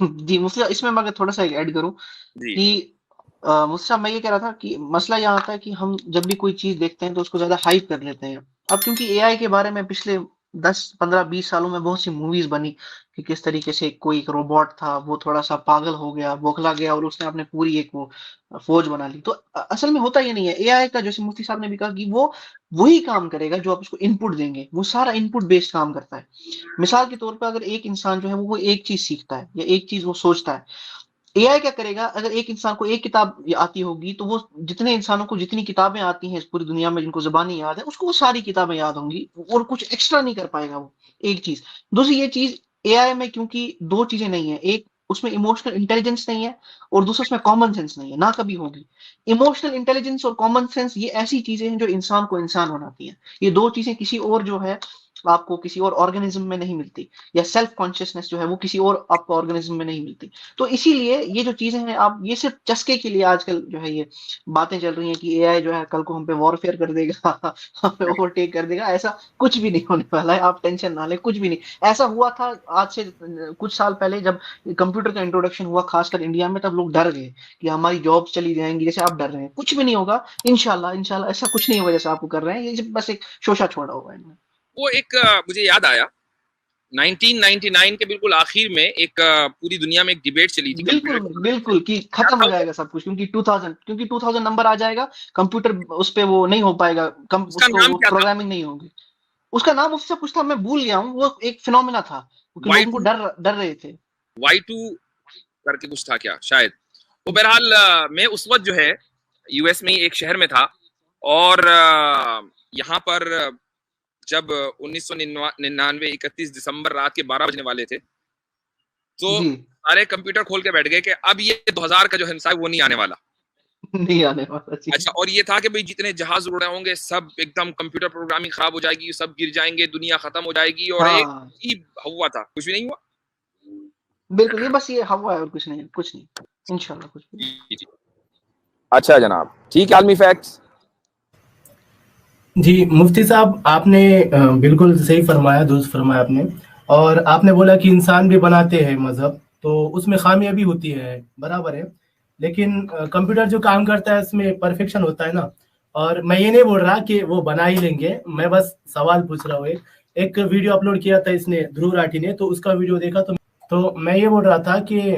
جی مفتی اس میں اگر تھوڑا سا ایڈ کروں جی کہ مفتی صاحب میں یہ کہہ رہا تھا کہ مسئلہ یہاں آتا ہے کہ ہم جب بھی کوئی چیز دیکھتے ہیں تو اس کو زیادہ ہائپ کر لیتے ہیں. اب کیونکہ اے آئی کے بارے میں پچھلے 10 15 20 سالوں میں بہت سی موویز بنی کہ کس طریقے سے کوئی ایک روبوٹ تھا وہ تھوڑا سا پاگل ہو گیا بوکھلا گیا اور اس نے اپنے پوری ایک وہ فوج بنا لی. تو اصل میں ہوتا یہ نہیں ہے. اے آئی کا جیسے مفتی صاحب نے بھی کہا کہ وہ وہی کام کرے گا جو آپ اس کو ان پٹ دیں گے. وہ سارا ان پٹ بیسڈ کام کرتا ہے. مثال کے طور پہ اگر ایک انسان جو ہے وہ ایک چیز سیکھتا ہے یا ایک چیز وہ سوچتا ہے, اے آئی کیا کرے گا اگر ایک انسان کو ایک کتاب آتی ہوگی تو وہ جتنے انسانوں کو جتنی کتابیں آتی ہیں اس پوری دنیا میں جن کو زبانی یاد ہے اس کو وہ ساری کتابیں یاد ہوں گی اور کچھ ایکسٹرا نہیں کر پائے گا وہ. ایک چیز. دوسری یہ چیز اے آئی میں کیونکہ دو چیزیں نہیں ہیں, ایک اس میں ایموشنل انٹیلیجنس نہیں ہے اور دوسرا اس میں کامن سینس نہیں ہے, نہ کبھی ہوگی. ایموشنل انٹیلیجنس اور کامن سینس یہ ایسی چیزیں ہیں جو انسان کو انسان بناتی ہیں. یہ دو چیزیں کسی اور جو ہے آپ کو کسی اور آرگنزم میں نہیں ملتی, یا سیلف کانشیسنس جو ہے وہ کسی اور آپ کو آرگنزم میں نہیں ملتی. تو اسی لیے یہ جو چیزیں ہیں آپ یہ صرف چسکے کے لیے آج کل جو ہے یہ باتیں چل رہی ہیں کہ اے آئی جو ہے کل کو ہم پہ وارفیئر کر دے گا, ہم پہ اوور ٹیک کر دے گا, ایسا کچھ بھی نہیں ہونے والا ہے. آپ ٹینشن نہ لیں, کچھ بھی نہیں. ایسا ہوا تھا آج سے کچھ سال پہلے جب کمپیوٹر کا انٹروڈکشن ہوا خاص کر انڈیا میں, تب لوگ ڈر گئے کہ ہماری جاب چلی جائیں گی, جیسے آپ ڈر رہے ہیں. کچھ بھی نہیں ہوگا انشاءاللہ, انشاءاللہ ایسا کچھ نہیں ہوگا جیسا آپ کو کر رہے ہیں. یہ بس ایک شوشہ چھوڑا ہوا ہے انہوں نے. وہ ایک مجھے یاد آیا 1999 کے بالکل آخر میں ایک پوری دنیا میں ایک ڈیبیٹ چلی تھی بالکل کمپیوٹر. بالکل کہ ختم ہو جائے گا سب کچھ کیونکہ 2000 نمبر آ جائے گا, کمپیوٹر اس پہ وہ نہیں ہو پائے گا, اس کا اس کو نام کیا تھا؟ پروگرامنگ نہیں ہوگی. اس کا نام اس سے کچھ تھا, میں بھول گیا ہوں. وہ ایک فینومینا تھا کیونکہ وائی لوگوں کو ٹو ڈر رہے تھے. Y2 کر کے کچھ تھا کیا شاید. وہ بہرحال میں اس وقت جو ہے یو ایس میں ایک شہر میں تھا, اور یہاں پر جب 1999 31 دسمبر رات کے 12 بجنے والے تھے تو جی سارے کمپیوٹر کھول کے بیٹھ گئے کہ اب یہ 2000 کا جو ہنسا ہے وہ نہیں آنے والا. نہیں آنے والا. جی اچھا, اور یہ تھا کہ بھئی جتنے جہاز اڑ رہے ہوں گے سب ایک دم کمپیوٹر پروگرامنگ خراب ہو جائے گی, سب گر جائیں گے, دنیا ختم ہو جائے گی, اور ایک ہاں عجیب ہوا تھا, کچھ بھی نہیں ہوا. بالکل, یہ بس یہ ہوا ہے اور کچھ نہیں, کچھ نہیں انشاءاللہ کچھ بھی نہیں. جی. اچھا جناب, ٹھیک ہے. عالمی فیکٹس. جی مفتی صاحب آپ نے بالکل صحیح فرمایا, درست فرمایا آپ نے. اور آپ نے بولا کہ انسان بھی بناتے ہیں مذہب, تو اس میں خامیاں بھی ہوتی ہے, برابر ہے. لیکن کمپیوٹر جو کام کرتا ہے اس میں پرفیکشن ہوتا ہے نا. اور میں یہ نہیں بول رہا کہ وہ بنا ہی لیں گے, میں بس سوال پوچھ رہا ہوں. ایک ویڈیو اپلوڈ کیا تھا اس نے, دھرو راٹھی نے, تو اس کا ویڈیو دیکھا تو میں یہ بول رہا تھا کہ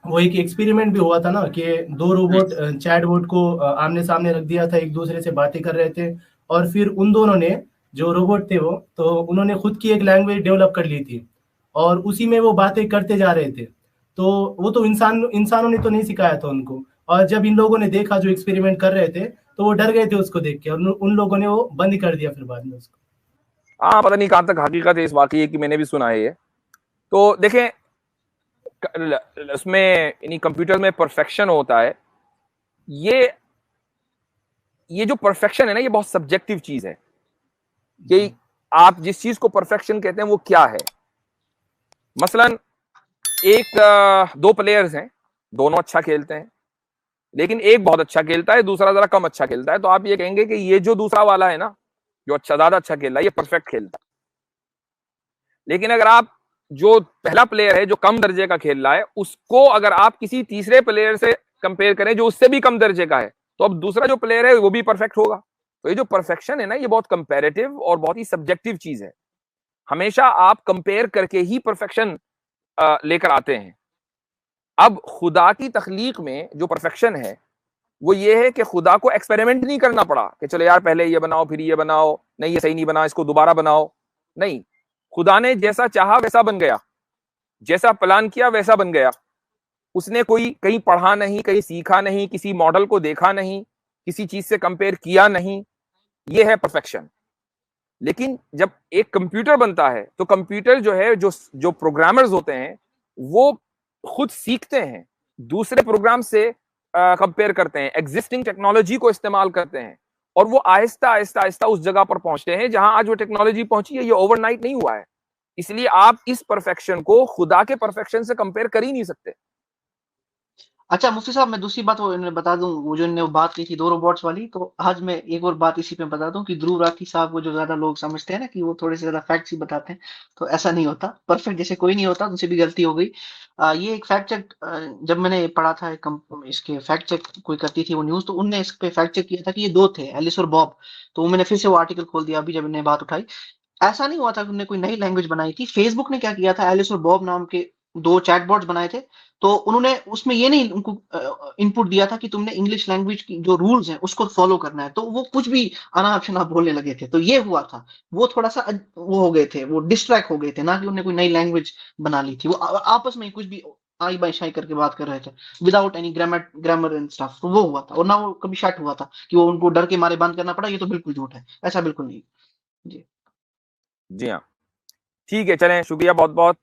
وہ ایک ایکسپیریمنٹ بھی ہوا تھا نا, کہ دو روبوٹ چیٹ بوٹ کو آمنے سامنے رکھ دیا تھا, ایک دوسرے سے باتیں کر رہے تھے, اور پھر ان دونوں نے جو روبوٹ تھے وہ, تو انہوں نے خود کی ایک لینگویج ڈیولپ کر لی تھی, اور اسی میں وہ باتیں کرتے جا رہے تھے. تو وہ تو انسانوں نے تو نہیں سکھایا تھا ان کو, اور جب ان لوگوں نے دیکھا جو ایکسپیریمنٹ کر رہے تھے تو وہ ڈر گئے تھے اس کو دیکھ کے, اور ان لوگوں نے وہ بند کر دیا پھر بعد میں اس کو. ہاں, پتہ نہیں کہاں تک حقیقت ہے اس واقعے کی, میں نے بھی سنا ہے یہ. تو دیکھیں اس میں یعنی کمپیوٹر میں پرفیکشن ہوتا ہے, یہ جو پرفیکشن ہے نا یہ بہت سبجیکٹو چیز ہے کہ آپ جس چیز کو پرفیکشن کہتے ہیں وہ کیا ہے. مثلا ایک دو پلیئرز ہیں, دونوں اچھا کھیلتے ہیں, لیکن ایک بہت اچھا کھیلتا ہے, دوسرا ذرا کم اچھا کھیلتا ہے, تو آپ یہ کہیں گے کہ یہ جو دوسرا والا ہے نا جو اچھا زیادہ اچھا کھیل رہا ہے یہ پرفیکٹ کھیلتا ہے. لیکن اگر آپ جو پہلا پلیئر ہے جو کم درجے کا کھیل رہا ہے اس کو اگر آپ کسی تیسرے پلیئر سے کمپیئر کریں جو اس سے بھی کم درجے کا ہے, تو اب دوسرا جو پلیئر ہے وہ بھی پرفیکٹ ہوگا. تو یہ جو پرفیکشن ہے نا یہ بہت کمپیریٹیو اور بہت ہی سبجیکٹو چیز ہے. ہمیشہ آپ کمپیئر کر کے ہی پرفیکشن لے کر آتے ہیں. اب خدا کی تخلیق میں جو پرفیکشن ہے وہ یہ ہے کہ خدا کو ایکسپیریمنٹ نہیں کرنا پڑا کہ چلو یار پہلے یہ بناؤ پھر یہ بناؤ, نہیں یہ صحیح نہیں بنا اس کو دوبارہ بناؤ. نہیں, خدا نے جیسا چاہا ویسا بن گیا, جیسا پلان کیا ویسا بن گیا. اس نے کوئی کہیں پڑھا نہیں, کہیں سیکھا نہیں, کسی ماڈل کو دیکھا نہیں, کسی چیز سے کمپیئر کیا نہیں. یہ ہے پرفیکشن. لیکن جب ایک کمپیوٹر بنتا ہے تو کمپیوٹر جو ہے جو پروگرامرز ہوتے ہیں وہ خود سیکھتے ہیں, دوسرے پروگرام سے کمپیئر کرتے ہیں, ایگزسٹنگ ٹیکنالوجی کو استعمال کرتے ہیں, اور وہ آہستہ آہستہ آہستہ اس جگہ پر پہنچتے ہیں جہاں آج وہ ٹیکنالوجی پہنچی ہے. یہ اوور نائٹ نہیں ہوا ہے. اس لیے آپ اس پرفیکشن کو خدا کے پرفیکشن سے کمپیئر کر ہی نہیں سکتے. اچھا مفتی صاحب میں دوسری بات وہ انہیں بتا دوں، وہ جو انہوں نے بات کی تھی 2 روبوٹس والی، تو آج میں ایک اور بات اسی پہ بتا دوں کہ دھرو راٹھی صاحب کو جو زیادہ لوگ سمجھتے ہیں نا کہ وہ تھوڑے سے زیادہ فیکٹس ہی بتاتے ہیں، تو ایسا نہیں ہوتا، پرفیکٹ جیسے کوئی نہیں ہوتا، ان سے بھی غلطی ہو گئی۔ یہ ایک فیکٹ چیک جب میں نے پڑھا تھا اس کے فیکٹ چیک کوئی کرتی تھی وہ نیوز، تو ان نے اس پہ فیکٹ چیک کیا تھا کہ یہ 2 تھے، ایلس اور باب، تو میں نے پھر سے وہ آرٹیکل کھول دیا ابھی جب انہوں نے بات اٹھائی۔ ایسا نہیں ہوا تھا کہ انہوں نے کوئی نئی لینگویج بنائی تھی، فیس بک نے کیا کیا تھا، ایلس اور باب نام کے 2 چیٹ باٹس بنائے تھے، تو انہوں نے اس میں یہ نہیں ان کو ان پٹ دیا تھا کہ تم نے انگلش لینگویج کی جو رولز ہیں اس کو فالو کرنا ہے، تو وہ کچھ بھی اناپ شناپ بولنے لگے تھے، تو یہ ہوا تھا، وہ تھوڑا سا وہ ہو گئے تھے، وہ ڈسٹریکٹ ہو گئے تھے، نہ کہ انہوں نے کوئی نئی لینگویج بنا لی تھی، وہ آپس میں کچھ بھی آئی بائی شائی کر کے بات کر رہے تھے without any grammar and stuff, تو وہ ہوا تھا، اور نہ وہ کبھی شٹ ہوا تھا کہ وہ ان کو ڈر کے مارے بند کرنا پڑا، یہ تو بالکل جھوٹ ہے، ایسا بالکل نہیں۔ جی جی ہاں ٹھیک ہے، چلیں شکریہ بہت بہت